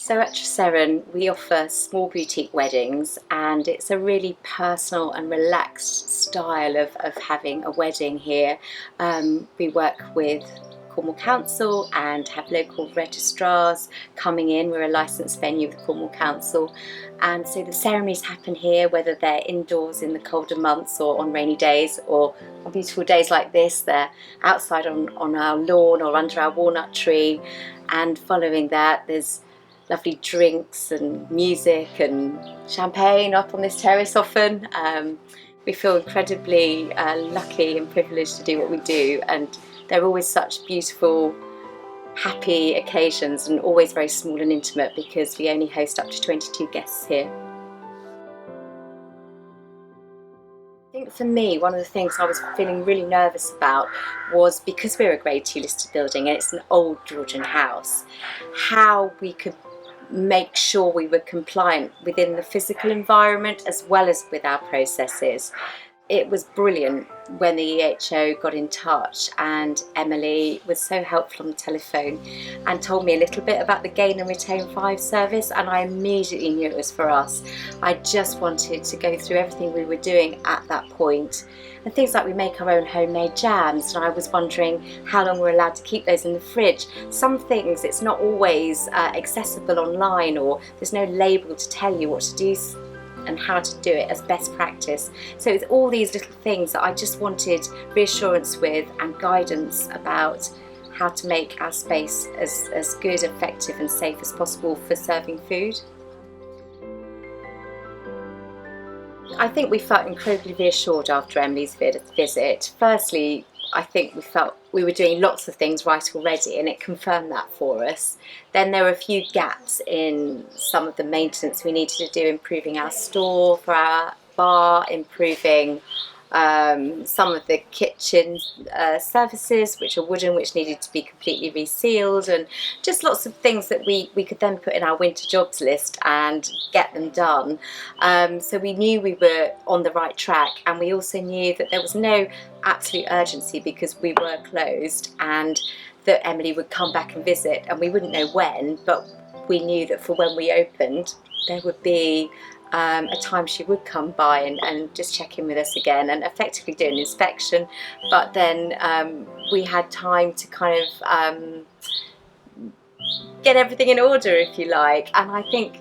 So at Treseren we offer small boutique weddings, and it's a really personal and relaxed style of having a wedding here. We work with Cornwall Council and have local registrars coming in. We're a licensed venue with Cornwall Council, and so the ceremonies happen here, whether they're indoors in the colder months or on rainy days, or on beautiful days like this they're outside on our lawn or under our walnut tree. And following that there's lovely drinks and music and champagne up on this terrace often. We feel incredibly lucky and privileged to do what we do, and they're always such beautiful, happy occasions, and always very small and intimate because we only host up to 22 guests here. I think for me, one of the things I was feeling really nervous about was, because we're a Grade 2 listed building and it's an old Georgian house, how we could make sure we were compliant within the physical environment as well as with our processes. It was brilliant when the EHO got in touch, and Emily was so helpful on the telephone and told me a little bit about the Gain and Retain 5 service, and I immediately knew it was for us. I just wanted to go through everything we were doing at that point, and things like we make our own homemade jams, and I was wondering how long we're allowed to keep those in the fridge. Some things it's not always accessible online, or there's no label to tell you what to do and how to do it as best practice. So it's all these little things that I just wanted reassurance with and guidance about how to make our space as good, effective and safe as possible for serving food. I think we felt incredibly reassured after Emily's visit. Firstly, I think we felt we were doing lots of things right already, and it confirmed that for us. Then there were a few gaps in some of the maintenance we needed to do, improving our store for our bar, improving some of the kitchen surfaces, which are wooden, which needed to be completely resealed, and just lots of things that we could then put in our winter jobs list and get them done. So we knew we were on the right track, and we also knew that there was no absolute urgency because we were closed, and that Emily would come back and visit, and we wouldn't know when, but we knew that for when we opened there would be a time she would come by and just check in with us again and effectively do an inspection. But then we had time to kind of get everything in order, if you like, and I think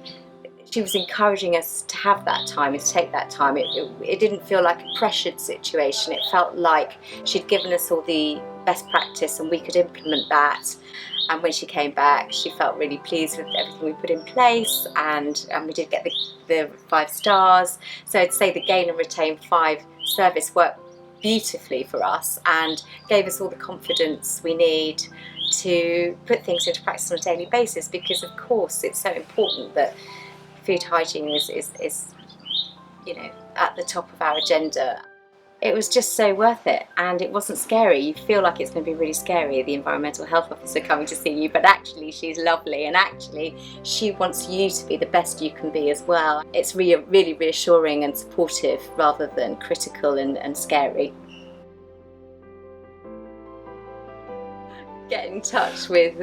she was encouraging us to have that time and to take that time. It didn't feel like a pressured situation. It felt like she'd given us all the best practice and we could implement that. And when she came back, she felt really pleased with everything we put in place, and we did get the 5 stars. So I'd say the Gain and Retain 5 service worked beautifully for us and gave us all the confidence we need to put things into practice on a daily basis, because of course it's so important that food hygiene is you know, at the top of our agenda. It was just so worth it, and it wasn't scary. You feel like it's going to be really scary, the environmental health officer coming to see you, but actually she's lovely, and actually she wants you to be the best you can be as well. It's really reassuring and supportive rather than critical and scary. Get in touch with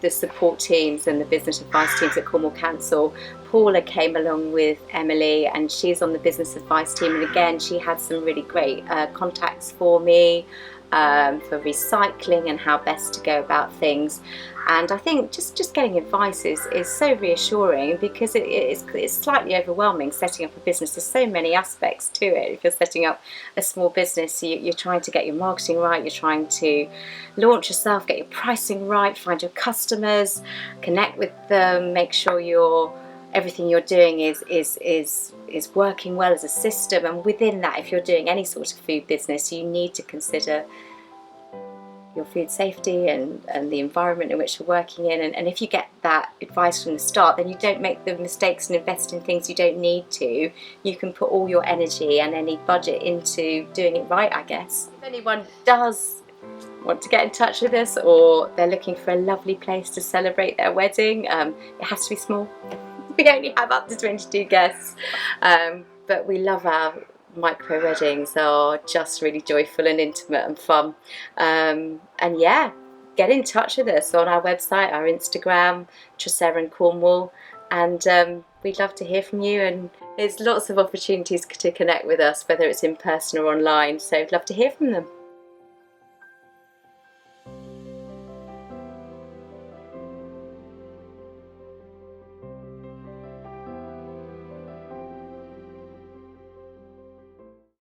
the support teams and the business advice teams at Cornwall Council. Paula came along with Emily, and she's on the business advice team, and again she had some really great contacts for me for recycling and how best to go about things. And I think just getting advice is so reassuring, because it's slightly overwhelming setting up a business. There's so many aspects to it. If you're setting up a small business, you're trying to get your marketing right, you're trying to launch yourself, get your pricing right, find your customers, connect with them, make sure everything you're doing is working well as a system. And within that, if you're doing any sort of food business, you need to consider your food safety and the environment in which you're working in. And if you get that advice from the start, then you don't make the mistakes and invest in things you don't need to. You can put all your energy and any budget into doing it right, I guess. If anyone does want to get in touch with us, or they're looking for a lovely place to celebrate their wedding, it has to be small. We only have up to 22 guests, but we love our micro weddings. Are just really joyful and intimate and fun, and yeah, get in touch with us on our website, our Instagram, Treseren Cornwall, and we'd love to hear from you. And there's lots of opportunities to connect with us, whether it's in person or online, so we'd love to hear from them.